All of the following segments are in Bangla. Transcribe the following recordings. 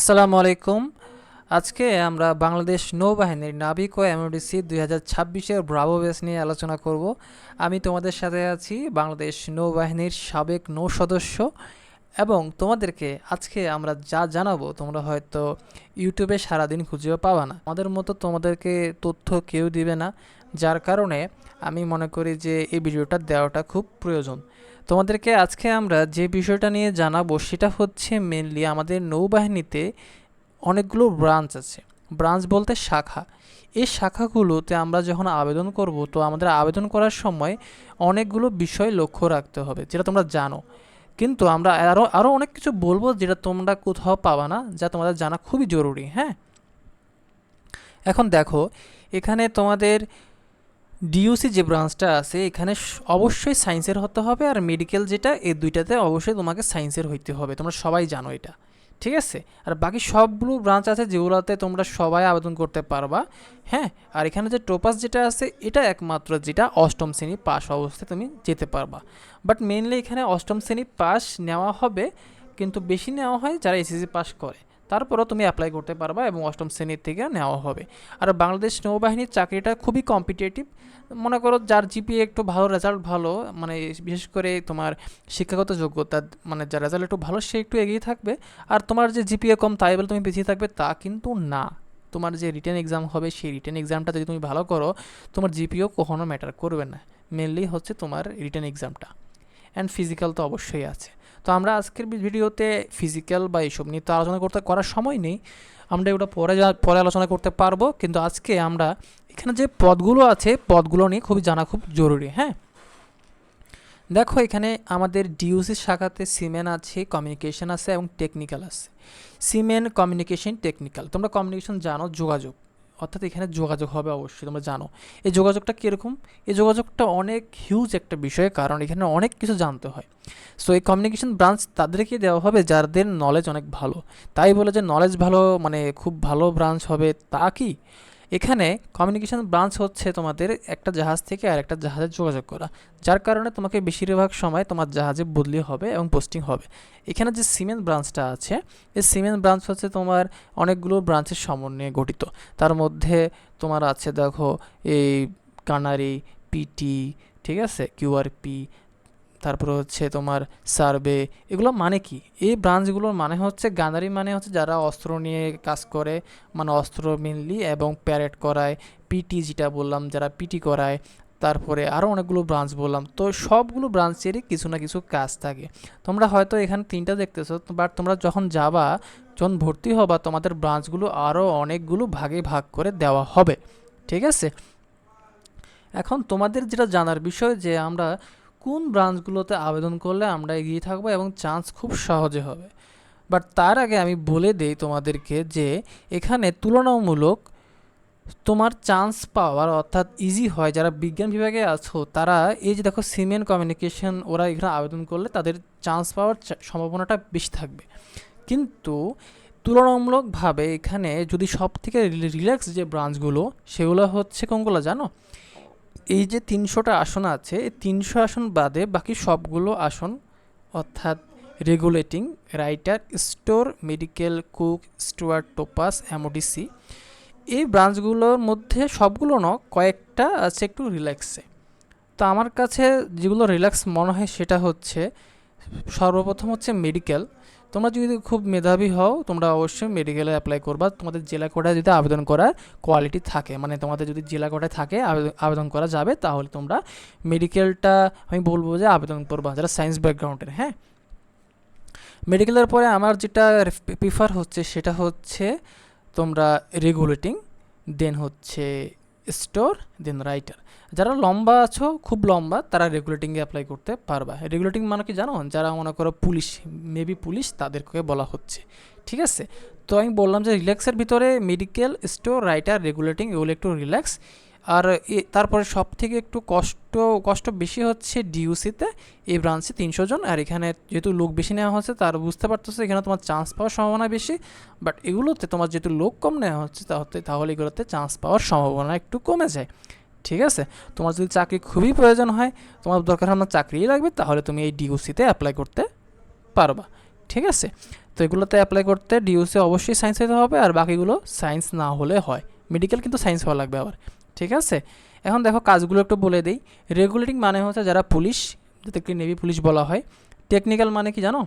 আসসালামু আলাইকুম। আজকে আমরা বাংলাদেশ নৌবাহিনীর নাবিক ও এমওডিসি 2026-এর ব্রাভো ব্যাচ নিয়ে আলোচনা করব। আমি তোমাদের সাথে আছি বাংলাদেশ নৌবাহিনীর সাবেক নৌ সদস্য, এবং তোমাদেরকে আজকে আমরা যা জানাবো তোমরা হয়তো ইউটিউবে সারাদিন খুঁজেও পাবা না। আমাদের মতো তোমাদেরকে তথ্য কেউ দিবে না, যার কারণে আমি মনে করি যে এই ভিডিওটা দেওয়াটা খুব প্রয়োজন। তোমাদেরকে আজকে আমরা যে বিষয়টা নিয়ে জানাবো সেটা হচ্ছে মেনলি আমাদের নৌবাহিনীতে অনেকগুলো ব্রাঞ্চ আছে। ব্রাঞ্চ বলতে শাখা। এই শাখাগুলোতে আমরা যখন আবেদন করব, তো আমাদের আবেদন করার সময় অনেকগুলো বিষয় লক্ষ্য রাখতে হবে, যেটা তোমরা জানো। কিন্তু আমরা আরও অনেক কিছু বলবো যেটা তোমরা কোথাও পাবা না, যা তোমাদের জানা খুবই জরুরি। হ্যাঁ, এখন দেখো, এখানে তোমাদের ডিইউসি যে ব্রাঞ্চটা আছে, এখানে অবশ্যই সায়েন্সের হতে হবে, আর মেডিকেল যেটা, এই দুইটাতে অবশ্যই তোমাকে সায়েন্সের হইতে হবে। তোমরা সবাই জানো এটা, ঠিক আছে? আর বাকি সবগুলো ব্রাঞ্চ আছে যেগুলোতে তোমরা সবাই আবেদন করতে পারবা। হ্যাঁ, আর এখানে যে টোপাস যেটা আছে, এটা একমাত্র যেটা অষ্টম শ্রেণী পাস অবস্থায় তুমি যেতে পারবা। বাট মেইনলি এখানে অষ্টম শ্রেণী পাস নেওয়া হবে, কিন্তু বেশি নেওয়া হয় যারা এসএসসি পাস করে। তারপরও তুমি অ্যাপ্লাই করতে পারবা এবং অষ্টম শ্রেণীর থেকে নেওয়া হবে। আর বাংলাদেশ নৌবাহিনীর চাকরিটা খুবই কম্পিটিটিভ। মনে করো যার জিপিএ একটু ভালো, রেজাল্ট ভালো, মানে বিশেষ করে তোমার শিক্ষাগত যোগ্যতা, মানে যার রেজাল্ট একটু ভালো, সে একটু এগিয়ে থাকবে। আর তোমার যে জিপিএ কম তাই বলে তুমি পিছিয়ে থাকবে তা কিন্তু না। তোমার যে রিটেন এক্সাম হবে, সেই রিটেন এক্সামটা যদি তুমি ভালো করো, তোমার জিপিও কখনো ম্যাটার করবে না। মেনলি হচ্ছে তোমার রিটেন এক্সামটা। অ্যান্ড ফিজিক্যাল তো অবশ্যই আছে। তো আমরা আজকের ভিডিওতে ফিজিক্যাল বা এইসব নিয়ে তো আলোচনা করার সময় নেই, আমরা এগুলো পরে আলোচনা করতে পারবো। কিন্তু আজকে আমরা এখানে যে পদগুলো আছে, পদগুলো নিয়ে খুবই জানা খুব জরুরি। হ্যাঁ, দেখো, এখানে আমাদের ডিইউসি শাখাতে সিমেন আছে, কমিউনিকেশন আছে এবং টেকনিক্যাল আছে। সিমেন, কমিউনিকেশন, টেকনিক্যাল। তোমরা কমিউনিকেশন জানো, যোগাযোগ, অর্থাৎ এখানে যোগাযোগ হবে অবশ্যই, তোমরা জানো। এই যোগাযোগটা কীরকম? এই যোগাযোগটা অনেক হিউজ একটা বিষয়, কারণ এখানে অনেক কিছু জানতে হয়। সো এই কমিউনিকেশন ব্রাঞ্চ তাদেরকে দেওয়া হবে যাদের নলেজ অনেক ভালো। তাই বলে যে নলেজ ভালো মানে খুব ভালো ব্রাঞ্চ হবে তা কি? এখানে কমিউনিকেশন ব্রাঞ্চ হচ্ছে তোমাদের একটা জাহাজ থেকে আর একটা জাহাজে যোগাযোগ করা, যার কারণে তোমাকে বেশিরভাগ সময় তোমার জাহাজে বদলি হবে এবং পোস্টিং হবে। এখানে যে সিমেন্ট ব্রাঞ্চটা আছে, এই সিমেন্ট ব্রাঞ্চ হচ্ছে তোমার অনেকগুলো ব্রাঞ্চের সমন্বয়ে গঠিত। তার মধ্যে তোমার আছে, দেখো, এই কানারি, পিটি, ঠিক আছে, কিউআরপি, তারপরে হচ্ছে তোমার সার্ভে। এগুলো মানে কি? এই ব্রাঞ্চগুলোর মানে হচ্ছে গানারি, মানে হচ্ছে যারা অস্ত্র নিয়ে কাজ করে, মানে অস্ত্র মেনলি, এবং প্যারেড করায়। পিটি যেটা বললাম, যারা পিটি করায়। তারপরে আরও অনেকগুলো ব্রাঞ্চ বললাম, তো সবগুলো ব্রাঞ্চেরই কিছু না কিছু কাজ থাকে। তোমরা হয়তো এখানে তিনটা দেখতেছো, বাট তোমরা যখন যাবা, যখন ভর্তি হবা, তোমাদের ব্রাঞ্চগুলো আরও অনেকগুলো ভাগে ভাগ করে দেওয়া হবে, ঠিক আছে? এখন তোমাদের যেটা জানার বিষয় যে আমরা কোন ব্রাঞ্চগুলোতে আবেদন করলে আমরা এগিয়ে থাকবো এবং চান্স খুব সহজে হবে। বাট তার আগে আমি বলে দেই তোমাদেরকে যে এখানে তুলনামূলক তোমার চান্স পাওয়ার, অর্থাৎ ইজি হয়, যারা বিজ্ঞান বিভাগে আছো তারা, এই যে দেখো সিমেন্ট, কমিউনিকেশন, ওরা এখানে আবেদন করলে তাদের চান্স পাওয়ার সম্ভাবনাটা বেশি থাকবে। কিন্তু তুলনামূলকভাবে এখানে যদি সব থেকে রিল্যাক্স যে ব্রাঞ্চগুলো, সেগুলো হচ্ছে কোনগুলো জানো? এই যে 300টা আসন আছে, এই 300 আসন বাদে বাকি সবগুলো আসন, অর্থাৎ regulating, writer, store, medical, cook, steward, topass, MODC, এই ব্রাঞ্চগুলোর মধ্যে সবগুলো না, কয়েকটা আছে একটু রিল্যাক্সে। তো আমার কাছে যেগুলো রিল্যাক্স মনে হয় সেটা হচ্ছে, সর্বপ্রথম হচ্ছে মেডিকেল। তোমরা যদি খুব মেধাবী হও, তোমরা অবশ্যই মেডিকেলে অ্যাপ্লাই করবা। তোমাদের জেলা কোটায় যদি আবেদন করার কোয়ালিটি থাকে, মানে তোমাদের যদি জেলা কোটায় থাকে আবেদন করা যাবে, তাহলে তোমরা মেডিকেলটা আমি বলবো যে আবেদন করবা, যারা সায়েন্স ব্যাকগ্রাউন্ডের। হ্যাঁ, মেডিকেলের পরে আমার যেটা প্রিফার হচ্ছে সেটা হচ্ছে তোমরা রেগুলেটিং, দেন হচ্ছে স্টোর, দেন রাইটার। যারা লম্বা আছো, খুব লম্বা, তারা রেগুলেটিংয়ে অ্যাপ্লাই করতে পারবা। রেগুলেটিং মানে কি জানো? যারা মনে করো পুলিশ, মেবি পুলিশ, তাদেরকে বলা হচ্ছে, ঠিক আছে? তো আমি বললাম যে রিল্যাক্সের ভিতরে মেডিকেল, স্টোর, রাইটার, রেগুলেটিং, এগুলো একটু রিল্যাক্স। আর তারপরে সব থেকে একটু কষ্ট বেশি হচ্ছে ডিইউসিতে। এই ব্রাঞ্চে 300 জন, আর এখানে যেহেতু লোক বেশি নেওয়া হচ্ছে, তার বুঝতে পারতেছে এখানে তোমার চান্স পাওয়ার সম্ভাবনা বেশি। বাট এগুলোতে তোমার যেহেতু লোক কম নেওয়া হচ্ছে, তাহলে এগুলোতে চান্স পাওয়ার সম্ভাবনা একটু কমে যায়, ঠিক আছে? তোমার যদি চাকরি খুবই প্রয়োজন হয়, তোমার দরকার আমার চাকরিই লাগবে, তাহলে তুমি এই ডিইউসিতে অ্যাপ্লাই করতে পারবা, ঠিক আছে? তো এগুলোতে অ্যাপ্লাই করতে ডিউসি অবশ্যই সায়েন্স হতে হবে, আর বাকিগুলো সায়েন্স না হলে হয়। মেডিকেল কিন্তু সায়েন্স হওয়া লাগবে আবার, ঠিক আছে। এখন দেখো কাজগুলো একটু বলে দিই। রেগুলেটিং মানে হচ্ছে যারা পুলিশ, যাদেরকে নেভি পুলিশ বলা হয়। টেকনিক্যাল মানে কি জানো?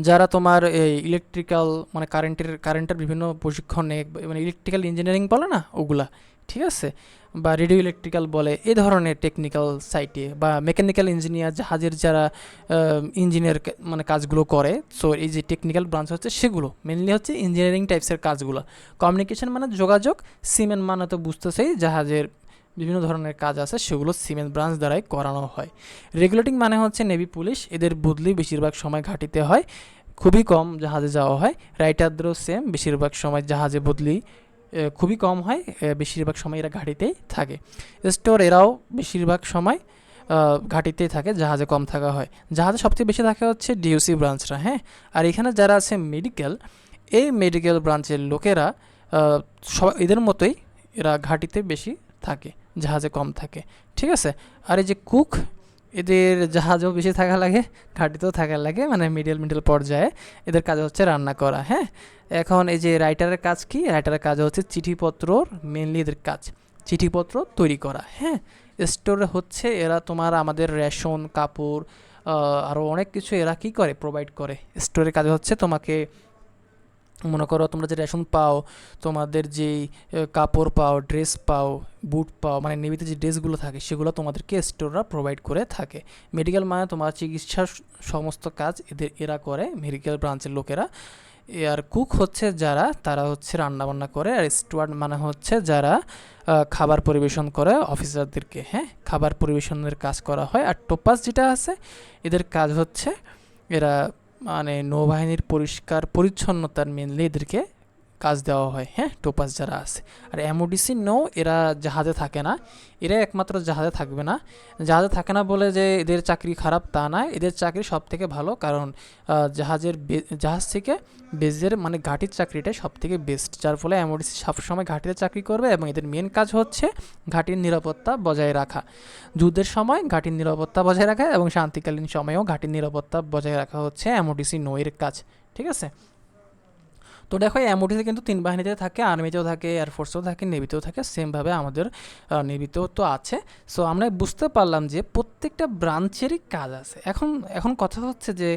যারা তোমার এই ইলেকট্রিক্যাল মানে কারেন্টের বিভিন্ন প্রশিক্ষণ নেয়, মানে ইলেকট্রিক্যাল ইঞ্জিনিয়ারিং বলে না ওগুলা, ঠিক আছে, বা রেডিও ইলেকট্রিক্যাল বলে, এই ধরনের টেকনিক্যাল সাইটে, বা মেকানিক্যাল ইঞ্জিনিয়ার, জাহাজের যারা ইঞ্জিনিয়ার মানে কাজগুলো করে। সো এই যে টেকনিক্যাল ব্রাঞ্চ হচ্ছে সেগুলো মেনলি হচ্ছে ইঞ্জিনিয়ারিং টাইপসের কাজগুলো। কমিউনিকেশন মানে যোগাযোগ, সিমেন্ট মানে তো বুঝতেছেই জাহাজের বিভিন্ন ধরনের কাজ আছে, সেগুলো সিমেন্ট ব্রাঞ্চ দ্বারাই করানো হয়। রেগুলেটিং মানে হচ্ছে নেভি পুলিশ, এদের বদলি বেশিরভাগ সময় ঘাঁটিতে হয়, খুবই কম জাহাজে যাওয়া হয়। রাইটারদেরও সেম, বেশিরভাগ সময় জাহাজে বদলি খুবই কম হয়, বেশিরভাগ সময় এরা ঘাঁটিতেই থাকে। স্টোর এরাও বেশিরভাগ সময় ঘাঁটিতেই থাকে, জাহাজে কম থাকা হয়। জাহাজে সবচেয়ে বেশি থাকে হচ্ছে ডিউসি ব্রাঞ্চরা, হ্যাঁ। আর এখানে যারা আছে মেডিকেল, এই মেডিকেল ব্রাঞ্চের লোকেরা এদের মতোই এরা ঘাঁটিতে বেশি থাকে, জাহাজে কম থাকে, ঠিক আছে। আর এই যে কুক, এদের জাহাজেও বেশি থাকা লাগে, ঘাঁটিতেও থাকা লাগে, মানে মিডল পর্যায়ে এদের কাজ হচ্ছে রান্না করা, হ্যাঁ। এখন এই যে রাইটারের কাজ কি? রাইটারের কাজ হচ্ছে চিঠিপত্রর মেনলি এদের কাজ চিঠিপত্র তৈরি করা, হ্যাঁ। স্টোরে হচ্ছে এরা তোমার আমাদের রেশন, কাপড়, আরও অনেক কিছু এরা কী করে, প্রোভাইড করে। স্টোরের কাজ হচ্ছে তোমাকে, মনে করো তোমরা যে রেশন পাও, তোমাদের যেই কাপড় পাও, ড্রেস পাও, বুট পাও, মানে নেভিতে যে ড্রেসগুলো থাকে সেগুলো তোমাদেরকে স্টোররা প্রোভাইড করে থাকে। মেডিকেল মানে তোমার চিকিৎসার সমস্ত কাজ এরা করে, মেডিকেল ব্রাঞ্চের লোকেরা। আর কুক হচ্ছে যারা, তারা হচ্ছে রান্নাবান্না করে। আর স্টুয়ার্ড মানে হচ্ছে যারা খাবার পরিবেশন করে অফিসারদেরকে, হ্যাঁ, খাবার পরিবেশনের কাজ করা হয়। আর টোপাস যেটা আছে, এদের কাজ হচ্ছে এরা মানে নৌবাহিনীর পরিষ্কার পরিচ্ছন্নতার মেনলি এদেরকে কাজ দেওয়া হয়, হ্যাঁ, টোপাস যারা আছে। আর এমওডিসি নৌ, এরা জাহাজে থাকে না, এরা একমাত্র জাহাজে থাকবে না। জাহাজে থাকে না বলে যে এদের চাকরি খারাপ তা না, এদের চাকরি সব থেকে ভালো, কারণ জাহাজ থেকে বেজের মানে ঘাঁটির চাকরিটাই সব থেকে বেস্ট, যার ফলে এমওডিসি সবসময় ঘাঁটিতে চাকরি করবে। এবং এদের মেন কাজ হচ্ছে ঘাঁটির নিরাপত্তা বজায় রাখা, যুদ্ধের সময় ঘাঁটির নিরাপত্তা বজায় রাখা, এবং শান্তিকালীন সময়েও ঘাঁটির নিরাপত্তা বজায় রাখা হচ্ছে এমওডিসি নৌয়ের কাজ, ঠিক আছে। তো দেখো এমওডিসি কিন্তু 3 বাহিনীতে থাকে, আর্মিতেও থাকে, এয়ারফোর্সেও থাকে, নেভিতেও থাকে, সেমভাবে আমাদের নেভিতেও তো আছে। সো আমরা বুঝতে পারলাম যে প্রত্যেকটা ব্রাঞ্চেরই কাজ আছে। এখন কথা হচ্ছে যে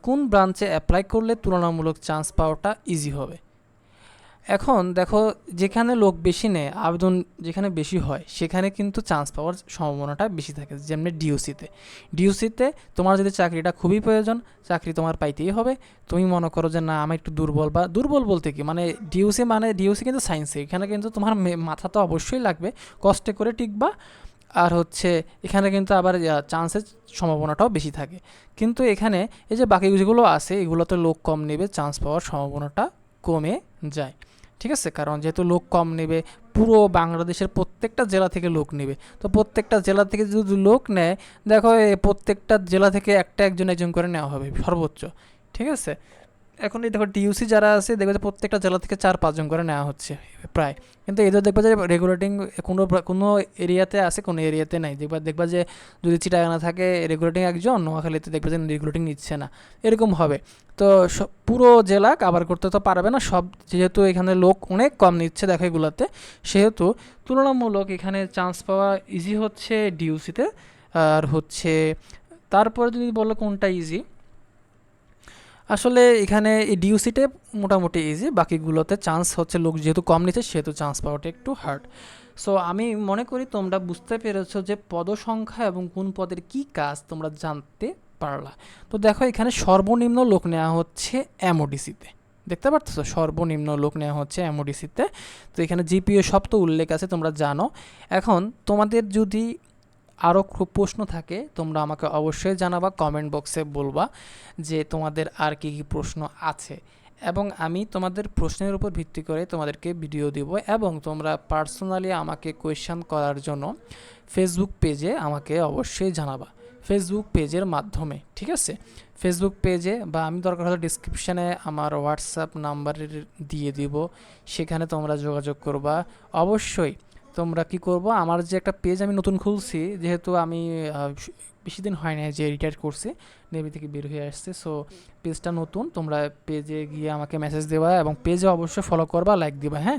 কোন ব্রাঞ্চে অ্যাপ্লাই করলে তুলনামূলক চান্স পাওয়াটা ইজি হবে। এখন দেখো, যেখানে লোক বেশি নেয়, আবেদন যেখানে বেশি হয়, সেখানে কিন্তু চান্স পাওয়ার সম্ভাবনাটা বেশি থাকে। যেমনি ডিউসিতে তোমার যদি চাকরিটা খুবই প্রয়োজন, চাকরি তোমার পাইতেই হবে। তুমি মনে করো যে না, আমি একটু দুর্বল বলতে কি, মানে ডিউসি কিন্তু সায়েন্সে, এখানে কিন্তু তোমার মাথা তো অবশ্যই লাগবে, কষ্টে করে টিকবা। আর হচ্ছে এখানে কিন্তু আবার চান্সের সম্ভাবনাটাও বেশি থাকে। কিন্তু এখানে এই যে বাকি যেগুলো আছে, এগুলোতে লোক কম নেবে, চান্স পাওয়ার সম্ভাবনাটা কমে যায়, ঠিক আছে। কারণ যেহেতু লোক কম নেবে, পুরো বাংলাদেশের প্রত্যেকটা জেলা থেকে লোক নেবে, তো প্রত্যেকটা জেলা থেকে যদি লোক নেয়, দেখো প্রত্যেকটা জেলা থেকে একজন করে নেওয়া হবে সর্বোচ্চ, ঠিক আছে। এখন এই দেখো ডিউসি যারা আছে, দেখবে যে প্রত্যেকটা জেলা থেকে 4-5 জন করে নেওয়া হচ্ছে প্রায়। কিন্তু এদের দেখবা যে রেগুলেটিং কোনো এরিয়াতে আছে, কোনো এরিয়াতে নাই। দেখবা যে যদি চিটাগাঙে থাকে রেগুলেটিং একজন, নোয়াখালীতে দেখবে যে রেগুলেটিং নিচ্ছে না, এরকম হবে। তো পুরো জেলা কাভার করতে তো পারবে না সব, যেহেতু এখানে লোক অনেক কম নিচ্ছে দেখো এগুলোতে, সেহেতু তুলনামূলক এখানে চান্স পাওয়া ইজি হচ্ছে ডিউসিতে। আর হচ্ছে তারপরে যদি বলো কোনটা ইজি, আসলে এখানে এই ডিউসিতে মোটামুটি ইজি, বাকিগুলোতে চান্স হচ্ছে লোক যেহেতু কম নিচ্ছে, সেহেতু চান্স পাওয়াটা একটু হার্ড। সো আমি মনে করি তোমরা বুঝতে পেরেছো যে পদসংখ্যা এবং কোন পদের কি কাজ তোমরা জানতে পারলা। তো দেখো এখানে সর্বনিম্ন লোক নেওয়া হচ্ছে এমওডিসিতে, দেখতে পারতেছো সর্বনিম্ন লোক নেওয়া হচ্ছে এমওডিসিতে। তো এখানে জিপিএ সব তো উল্লেখ আছে, তোমরা জানো। এখন তোমাদের যদি আরও খুব প্রশ্ন থাকে, তোমরা আমাকে অবশ্যই জানাবা, কমেন্ট বক্সে বলবা যে তোমাদের আর কি কি প্রশ্ন আছে, এবং আমি তোমাদের প্রশ্নের উপর ভিত্তি করে তোমাদেরকে ভিডিও দিব। এবং তোমরা পার্সোনালি আমাকে কোয়েশ্চেন করার জন্য ফেসবুক পেজে আমাকে অবশ্যই জানাবা, ফেসবুক পেজের মাধ্যমে, ঠিক আছে। ফেসবুক পেজে, বা আমি দরকার হলে ডিসক্রিপশানে আমার হোয়াটসঅ্যাপ নাম্বার দিয়ে দিব, সেখানে তোমরা যোগাযোগ করবা। অবশ্যই তোমরা কি করবো, আমার যে একটা পেজ আমি নতুন খুলছি, যেহেতু আমি বেশি দিন হয় না যে রিটায়ার করছে, নেভি থেকে বের হয়ে আসছে। সো পেজটা নতুন, তোমরা পেজে গিয়ে আমাকে মেসেজ দেবা এবং পেজে অবশ্যই ফলো করবা, লাইক দিবা, হ্যাঁ।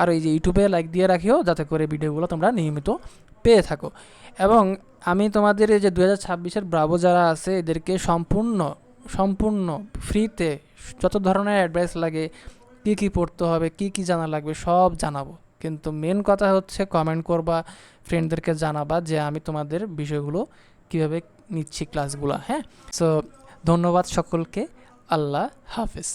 আর এই যে ইউটিউবে লাইক দিয়ে রাখিও, যাতে করে ভিডিওগুলো তোমরা নিয়মিত পেয়ে থাকো। এবং আমি তোমাদের এই যে 2026-এর ব্রাভো যারা আছে এদেরকে সম্পূর্ণ ফ্রিতে যত ধরনের অ্যাডভাইস লাগে, কী কী পড়তে হবে, কী কী জানা লাগবে সব জানাবো। কিন্তু মেন কথা হচ্ছে কমেন্ট করবা, ফ্রেন্ডদেরকে জানাবা যে আমি তোমাদের বিষয়গুলো কীভাবে নিচ্ছি ক্লাসগুলো, হ্যাঁ। সো ধন্যবাদ সকলকে, আল্লাহ হাফেজ।